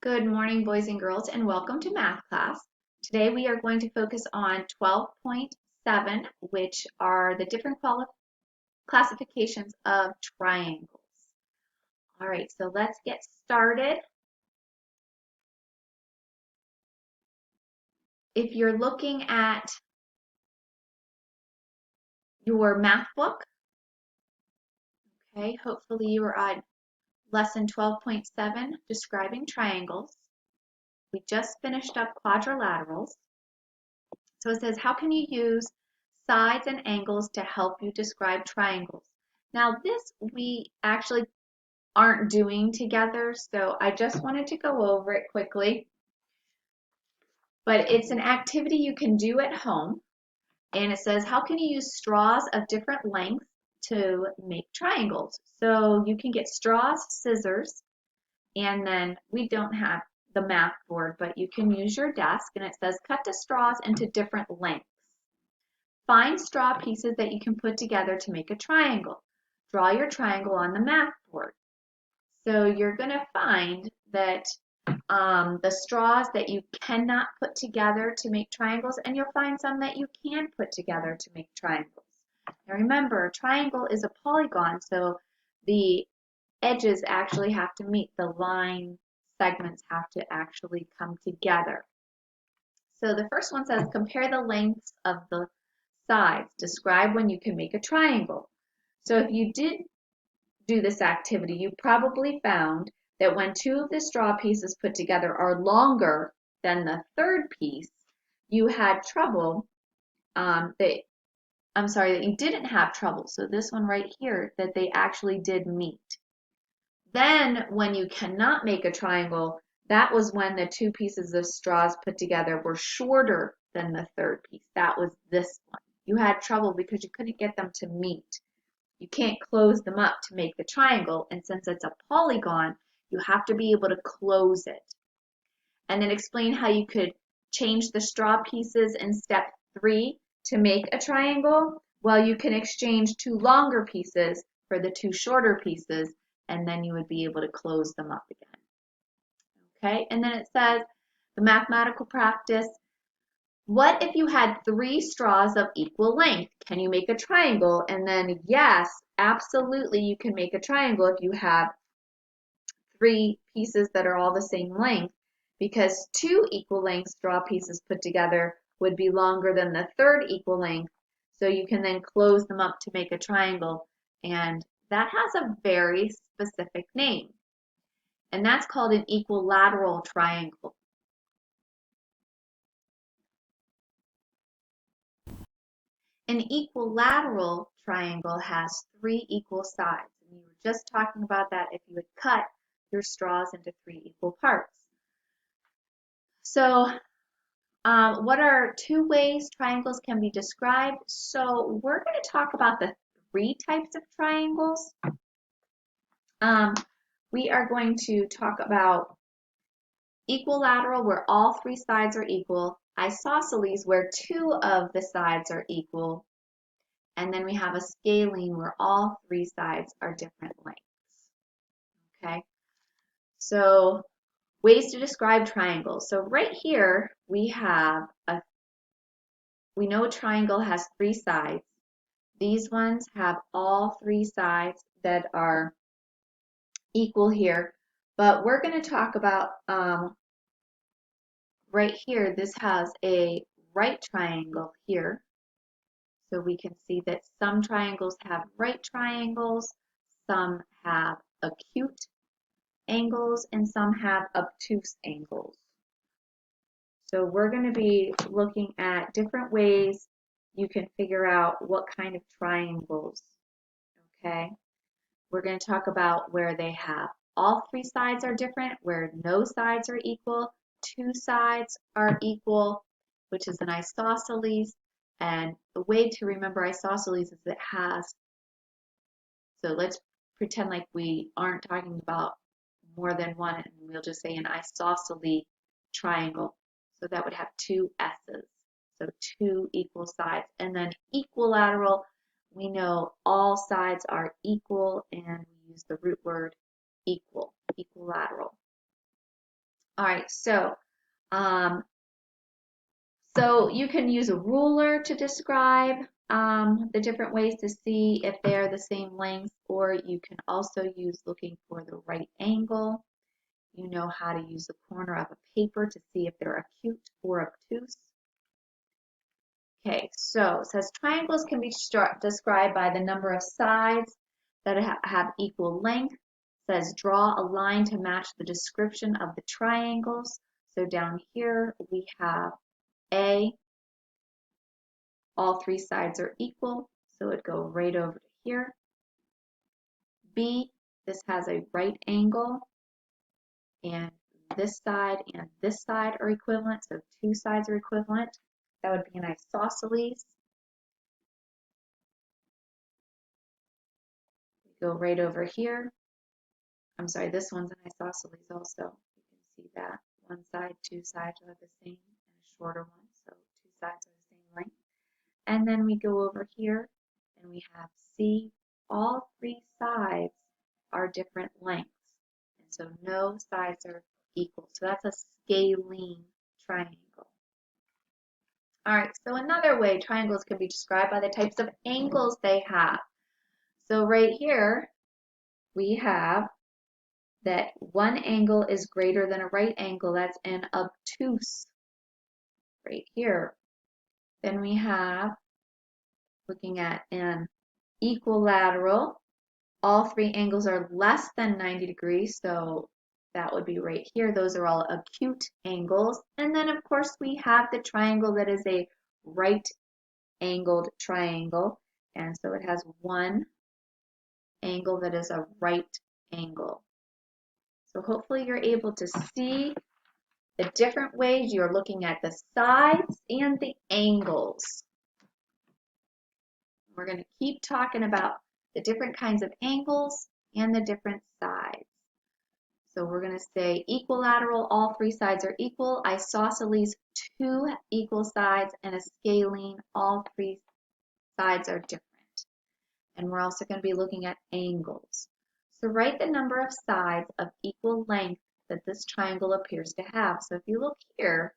Good morning, boys and girls, and welcome to math class. Today we are going to focus on 12.7, which are the different classifications of triangles. All right, so let's get started. If you're looking at your math book, okay, hopefully you are on lesson 12.7, describing triangles. We just finished up quadrilaterals. So it says, how can you use sides and angles to help you describe triangles? Now this we actually aren't doing together, so I just wanted to go over it quickly. But it's an activity you can do at home, and it says, how can you use straws of different lengths to make triangles? So you can get straws, scissors, and then we don't have the math board, but you can use your desk, and it says, cut the straws into different lengths. Find straw pieces that you can put together to make a triangle. Draw your triangle on the math board. So you're going to find that the straws that you cannot put together to make triangles, and you'll find some that you can put together to make triangles. Now remember, a triangle is a polygon, so the edges actually have to meet. The line segments have to actually come together. So the first one says, compare the lengths of the sides. Describe when you can make a triangle. So if you did do this activity, you probably found that when two of the straw pieces put together are longer than the third piece, you had trouble, that you didn't have trouble. So this one right here, that they actually did meet. Then when you cannot make a triangle, that was when the two pieces of straws put together were shorter than the third piece. That was this one. You had trouble because you couldn't get them to meet. You can't close them up to make the triangle, and since it's a polygon, you have to be able to close it. And then explain how you could change the straw pieces in step 3 to make a triangle. Well, you can exchange two longer pieces for the two shorter pieces, and then you would be able to close them up again. Okay, and then it says the mathematical practice. What if you had 3 straws of equal length? Can you make a triangle? And then yes, absolutely you can make a triangle if you have 3 pieces that are all the same length, because 2 equal length straw pieces put together would be longer than the third equal length. So you can then close them up to make a triangle, and that has a very specific name. And that's called an equilateral triangle. An equilateral triangle has 3 equal sides. And you were just talking about that if you would cut your straws into 3 equal parts. So what are 2 ways triangles can be described? So we're going to talk about the 3 types of triangles. We are going to talk about equilateral, where all 3 sides are equal, isosceles, where 2 of the sides are equal, and then we have a scalene, where all 3 sides are different lengths. Okay, so ways to describe triangles. So right here we have we know a triangle has 3 sides. These ones have all 3 sides that are equal here, but we're going to talk about right here. This has a right triangle here. So we can see that some triangles have right triangles, some have acute angles, and some have obtuse angles. So we're going to be looking at different ways you can figure out what kind of triangles, okay? We're going to talk about where they have all 3 sides are different, where no sides are equal, 2 sides are equal, which is an isosceles. And the way to remember isosceles is it has, so let's pretend like we aren't talking about more than one, and we'll just say an isosceles triangle. So that would have 2 S's, so 2 equal sides. And then equilateral, we know all sides are equal, and we use the root word equal, equilateral. All right, so you can use a ruler to describe the different ways to see if they are the same length, or you can also use looking for the right angle. You know how to use the corner of a paper to see if they're acute or obtuse. Okay, so it says triangles can be described by the number of sides that have equal length. It says draw a line to match the description of the triangles. So down here we have A, all three sides are equal, so it'd go right over to here. B, this has a right angle, and this side are equivalent, so two sides are equivalent. That would be an isosceles. We go right over here. I'm sorry, this one's an isosceles also. You can see that. One side, two sides are the same, and a shorter one, so two sides are the same length. And then we go over here, and we have C. All three sides are different lengths, and so no sides are equal. So that's a scalene triangle. All right, so another way triangles can be described by the types of angles they have. So right here, we have that one angle is greater than a right angle. That's an obtuse right here. Then we have, looking at an equilateral, all three angles are less than 90 degrees, so that would be right here. Those are all acute angles. And then, of course, we have the triangle that is a right-angled triangle. And so it has one angle that is a right angle. So hopefully you're able to see the different ways you're looking at the sides and the angles. We're going to keep talking about the different kinds of angles and the different sides. So we're going to say equilateral, all three sides are equal. Isosceles, two equal sides, and a scalene, all three sides are different. And we're also going to be looking at angles. So write the number of sides of equal length that this triangle appears to have. So if you look here,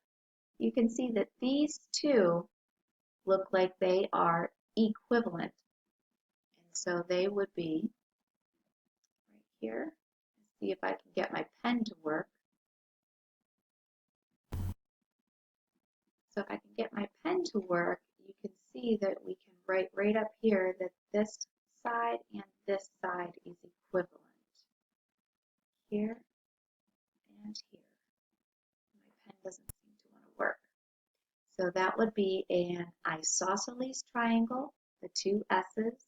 you can see that these two look like they are equivalent. And so they would be right here. Let's see if I can get my pen to work. So if I can get my pen to work, you can see that we can write right up here that this side and this side is equivalent. Here and here. My pen doesn't seem to want to work. So that would be an isosceles triangle, the two S's,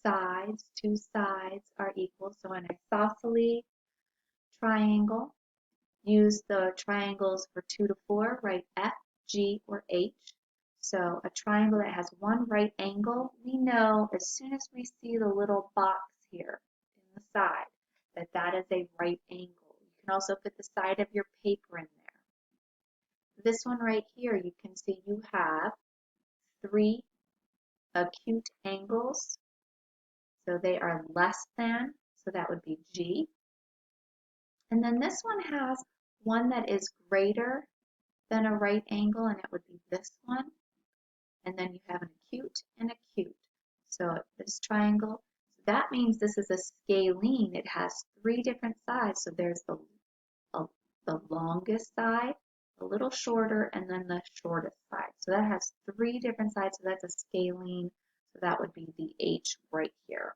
sides, two sides are equal. So an isosceles triangle, use the triangles for 2 to 4, write F, G, or H. So a triangle that has one right angle, we know as soon as we see the little box here in the side that that is a right angle. You can also put the side of your paper in there. This one right here, you can see you have 3 acute angles. So they are less than, so that would be G. And then this one has one that is greater than a right angle, and it would be this one. And then you have an acute and acute. So this triangle, that means this is a scalene. It has 3 different sides. So there's the longest side, a little shorter, and then the shortest side. So that has 3 different sides. So that's a scalene. So that would be the H right here.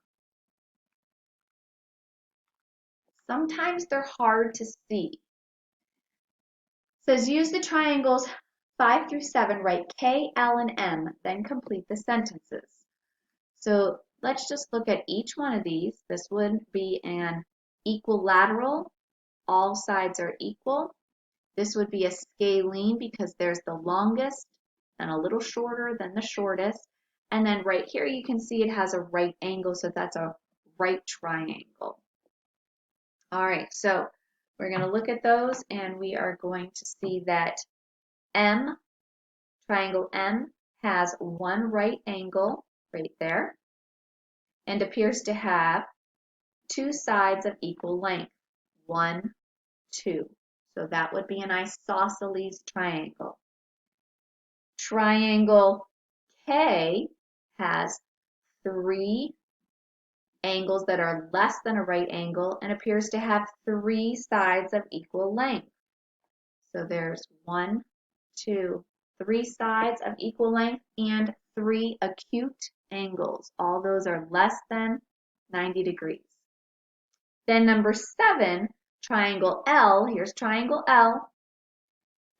Sometimes they're hard to see. It says use the triangles 5 through 7, write K, L, and M, then complete the sentences. So let's just look at each one of these. This would be an equilateral. All sides are equal. This would be a scalene because there's the longest and a little shorter than the shortest. And then right here you can see it has a right angle, so that's a right triangle. All right, so we're going to look at those and we are going to see that M, triangle M, has one right angle right there and appears to have 2 sides of equal length, 1, 2. So that would be an isosceles triangle. Triangle K has 3 angles that are less than a right angle and appears to have 3 sides of equal length. So there's 1, 2, 3 sides of equal length and 3 acute angles. All those are less than 90 degrees. Then number 7, triangle L. Here's triangle L.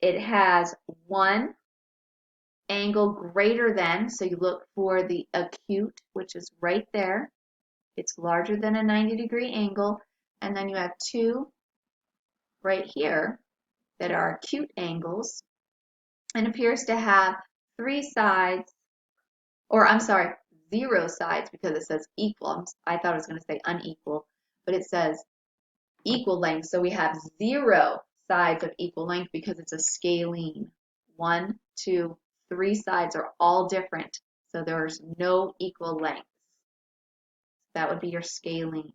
It has 1 angle greater than, so you look for the acute, which is right there. It's larger than a 90-degree angle. And then you have 2 right here that are acute angles and appears to have 3 sides, or I'm sorry, 0 sides because it says equal. I thought it was going to say unequal, but it says equal length. So we have 0 sides of equal length because it's a scalene. 1, 2, 3 sides are all different. So there's no equal length. That would be your scalene.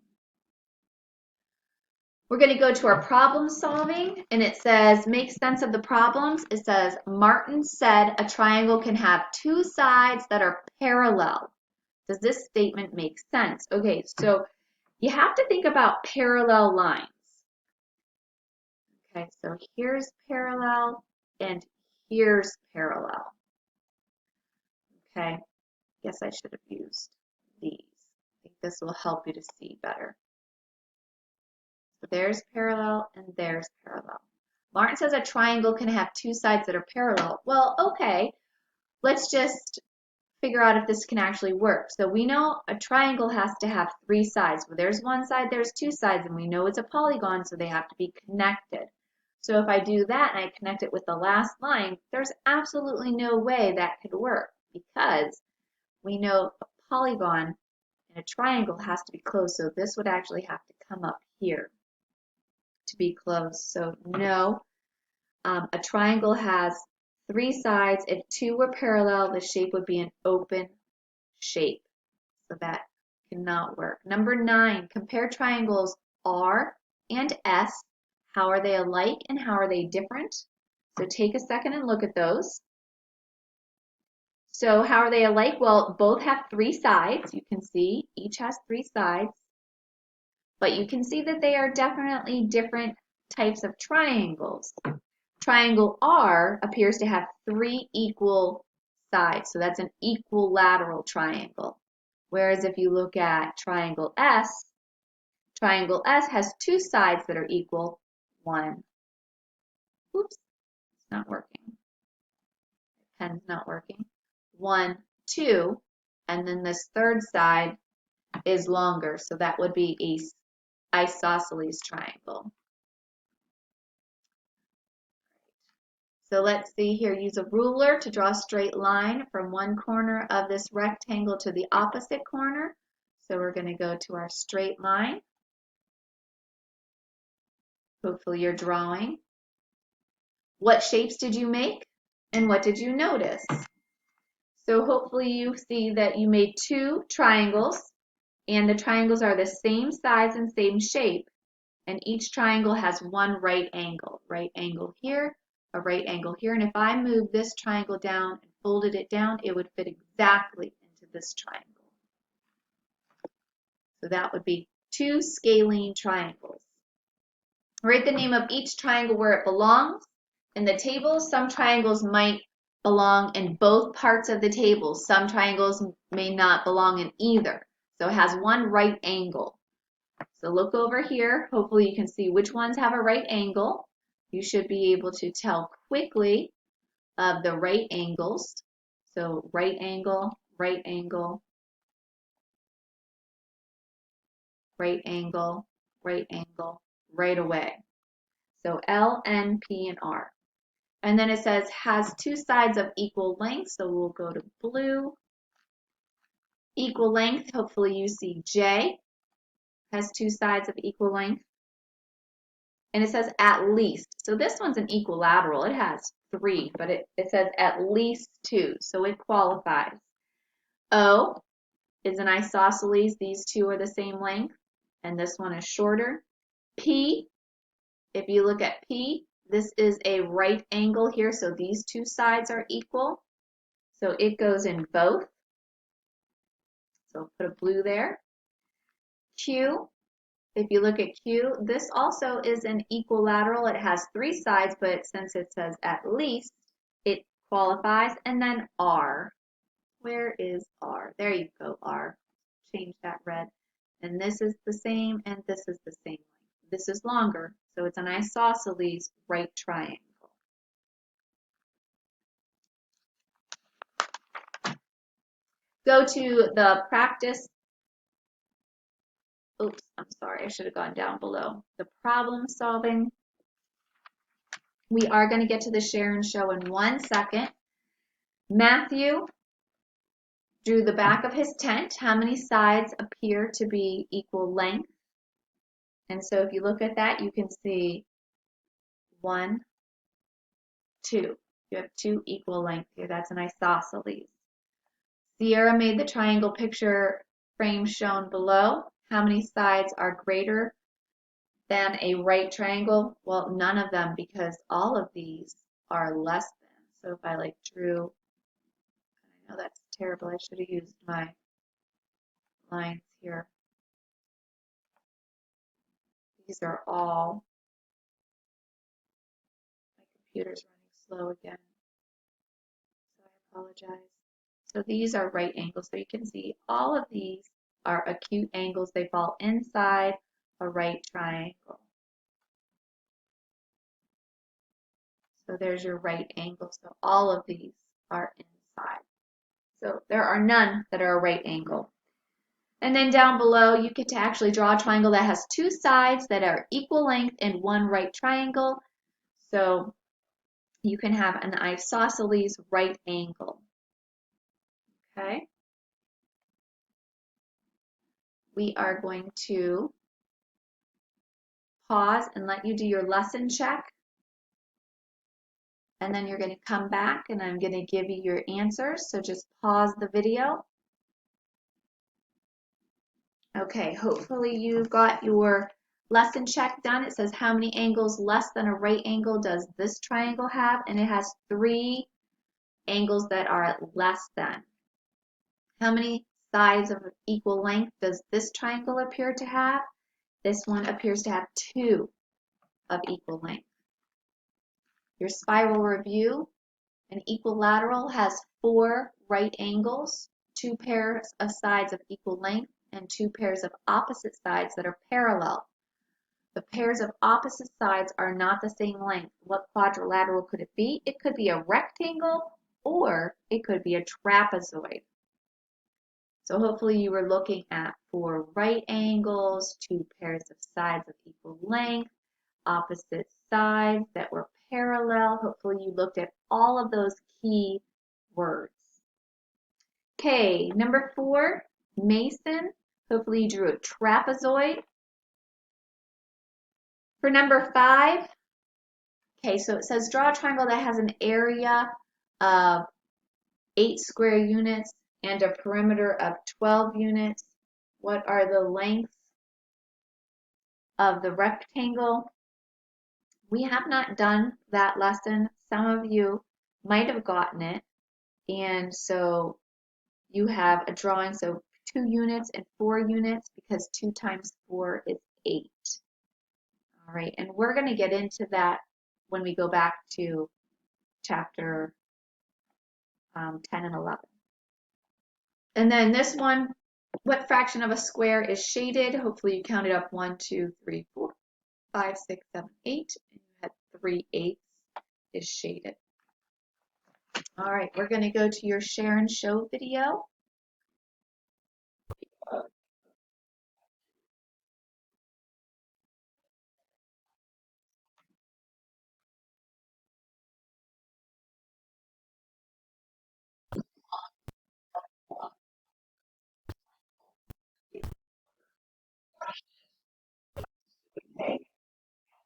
We're going to go to our problem solving, and it says, make sense of the problems. It says, Martin said a triangle can have 2 sides that are parallel. Does this statement make sense? Okay, so you have to think about parallel lines. Okay, so here's parallel, and here's parallel. Okay, guess I should have used these. I think this will help you to see better. So there's parallel and there's parallel. Martin says a triangle can have 2 sides that are parallel. Well, okay, let's just figure out if this can actually work. So we know a triangle has to have 3 sides. Well, there's 1 side, there's 2 sides, and we know it's a polygon, so they have to be connected. So if I do that and I connect it with the last line, there's absolutely no way that could work because we know a polygon and a triangle has to be closed, so this would actually have to come up here to be closed. So no, a triangle has 3 sides. If 2 were parallel, the shape would be an open shape. So that cannot work. Number 9, compare triangles R and S. How are they alike and how are they different? So take a second and look at those. So how are they alike? Well, both have 3 sides. You can see each has 3 sides. But you can see that they are definitely different types of triangles. Triangle R appears to have 3 equal sides, so that's an equilateral triangle. Whereas if you look at triangle S has 2 sides that are equal. 1. Oops, it's not working. Pen's not working. 1, 2, and then this third side is longer, so that would be a isosceles triangle. So let's see here, use a ruler to draw a straight line from one corner of this rectangle to the opposite corner. So we're going to go to our straight line. Hopefully you're drawing. What shapes did you make and what did you notice? So hopefully you see that you made 2 triangles and the triangles are the same size and same shape, and each triangle has 1 right angle. Right angle here, a right angle here, and if I move this triangle down and folded it down, it would fit exactly into this triangle. So that would be 2 scalene triangles. Write the name of each triangle where it belongs. In the table, some triangles might belong in both parts of the table. Some triangles may not belong in either. So it has 1 right angle. So look over here. Hopefully you can see which ones have a right angle. You should be able to tell quickly of the right angles. So right angle, right angle, right angle, right angle, right away. So L, N, P, and R. And then it says has 2 sides of equal length. So we'll go to blue. Equal length, hopefully you see J has 2 sides of equal length. And it says at least. So this one's an equilateral. It has 3, but it says at least 2. So it qualifies. O is an isosceles. These 2 are the same length. And this one is shorter. P, if you look at P, This is a right angle here, so these two sides are equal. So it goes in both. So put a blue there. Q, if you look at Q, this also is an equilateral. It has three sides, but since it says at least, it qualifies. And then R. Where is R? There you go, R. Change that red. And this is the same, and this is the same. This is longer, so it's an isosceles right triangle. Go to the practice. Oops, I'm sorry, I should have gone down below. The problem solving. We are going to get to the share and show in 1 second. Matthew drew the back of his tent. How many sides appear to be equal length? And so if you look at that, you can see 1, 2. You have 2 equal length here. That's an isosceles. Sierra made the triangle picture frame shown below. How many sides are greater than a right triangle? Well, none of them, because all of these are less than. So if I drew, I know that's terrible. I should have used my lines here. These are all, my computer's running slow again, so I apologize. So these are right angles. So you can see all of these are acute angles. They fall inside a right triangle. So there's your right angle. So all of these are inside. So there are none that are a right angle. And then down below, you get to actually draw a triangle that has 2 sides that are equal length and 1 right triangle. So you can have an isosceles right angle. Okay. We are going to pause and let you do your lesson check. And then you're going to come back and I'm going to give you your answers. So just pause the video. Okay, hopefully you got your lesson check done. It says how many angles less than a right angle does this triangle have? And it has 3 angles that are less than. How many sides of equal length does this triangle appear to have? This one appears to have 2 of equal length. Your spiral review, an equilateral has 4 right angles, 2 pairs of sides of equal length, and 2 pairs of opposite sides that are parallel. The pairs of opposite sides are not the same length. What quadrilateral could it be? It could be a rectangle or it could be a trapezoid. So hopefully you were looking at 4 right angles, 2 pairs of sides of equal length, opposite sides that were parallel. Hopefully you looked at all of those key words. Okay, number 4, Mason. Hopefully you drew a trapezoid. For number 5, okay, so it says draw a triangle that has an area of 8 square units and a perimeter of 12 units. What are the lengths of the rectangle? We have not done that lesson. Some of you might have gotten it. And so you have a drawing, so 2 units and 4 units, because 2 times 4 is 8. All right, and we're going to get into that when we go back to chapter 10 and 11. And then this one, what fraction of a square is shaded? Hopefully you counted up 1, 2, 3, 4, 5, 6, 7, 8, and you had 3/8 is shaded. All right, we're going to go to your share and show video.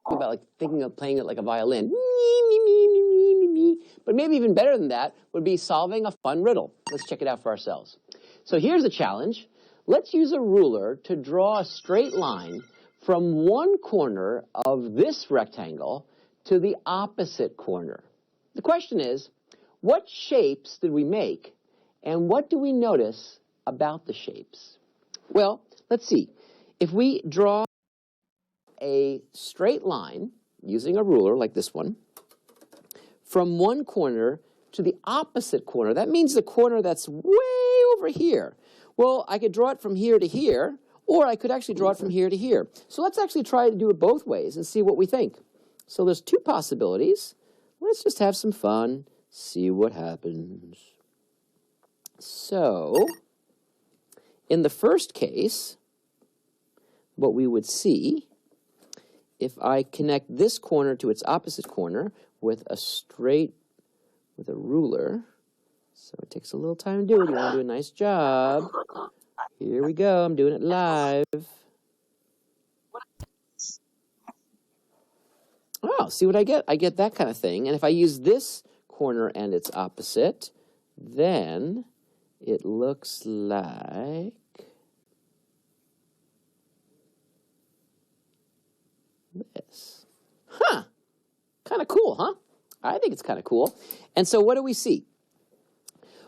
About thinking of playing it like a violin. But maybe even better than that would be solving a fun riddle. Let's check it out for ourselves. So here's a challenge. Let's use a ruler to draw a straight line from one corner of this rectangle to the opposite corner. The question is, what shapes did we make, and what do we notice about the shapes? Well, let's see. If we draw a straight line using a ruler like this one, from one corner to the opposite corner, that means the corner that's way over here. Well, I could draw it from here to here, or I could actually draw it from here to here. So let's actually try to do it both ways and see what we think. So there's two possibilities. Let's just have some fun, see what happens. So, in the first case, what we would see, if I connect this corner to its opposite corner with a ruler, so it takes a little time to do it, you want to do a nice job. Here we go, I'm doing it live. Oh, see what I get? I get that kind of thing. And if I use this corner and its opposite, then it looks like this. Huh. Kind of cool, huh? I think it's kind of cool. And so what do we see?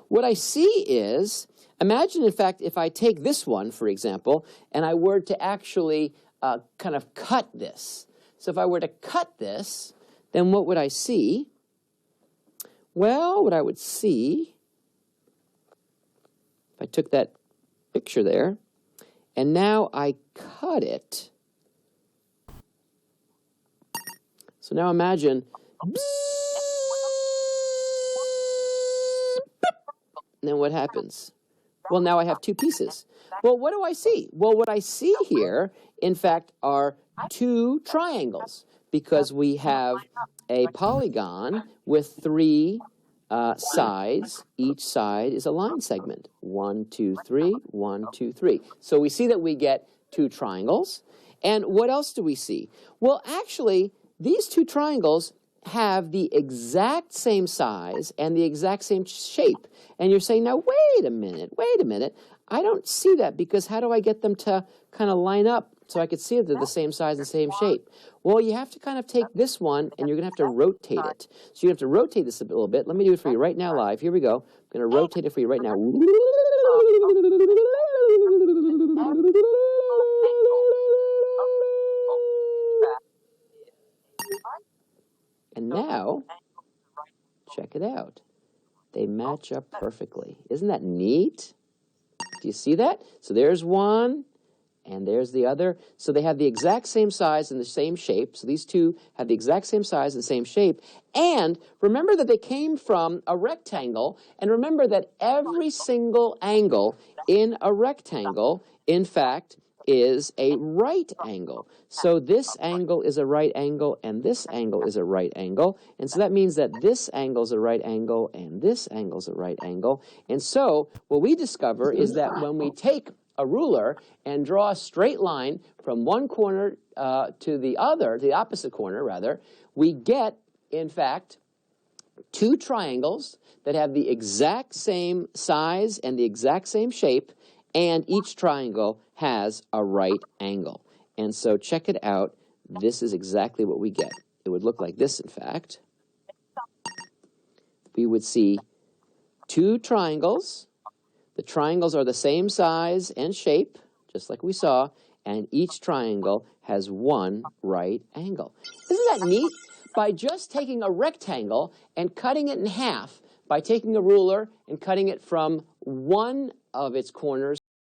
What I see is, imagine, in fact, if I take this one, for example, and I were to actually kind of cut this. So if I were to cut this, then what would I see? Well, what I would see, if I took that picture there, and now I cut it. So now imagine, and then what happens? Well, now I have two pieces. Well, what do I see? Well, what I see here, in fact, are two triangles, because we have a polygon with three sides. Each side is a line segment. 1, 2, 3, 1, 2, 3. So we see that we get two triangles. And what else do we see? Well, actually, these two triangles have the exact same size and the exact same shape. And you're saying, now, wait a minute. I don't see that, because how do I get them to kind of line up so I could see that they're the same size and same shape? Well, you have to kind of take this one, and you're going to have to rotate it. So you have to rotate this a little bit. Let me do it for you right now live. Here we go. I'm going to rotate it for you right now. And now, check it out. They match up perfectly. Isn't that neat? Do you see that? So there's one, and there's the other. So they have the exact same size and the same shape. So these two have the exact same size and same shape. And remember that they came from a rectangle. And remember that every single angle in a rectangle, in fact, is a right angle. So this angle is a right angle, and this angle is a right angle. And so that means that this angle is a right angle, and this angle is a right angle. And so what we discover is that when we take a ruler and draw a straight line from one corner to the other, to the opposite corner, rather, we get, in fact, two triangles that have the exact same size and the exact same shape, and each triangle has a right angle. And so check it out. This is exactly what we get. It would look like this, in fact. We would see two triangles. The triangles are the same size and shape, just like we saw, and each triangle has one right angle. Isn't that neat? By just taking a rectangle and cutting it in half, by taking a ruler and cutting it from one of its corners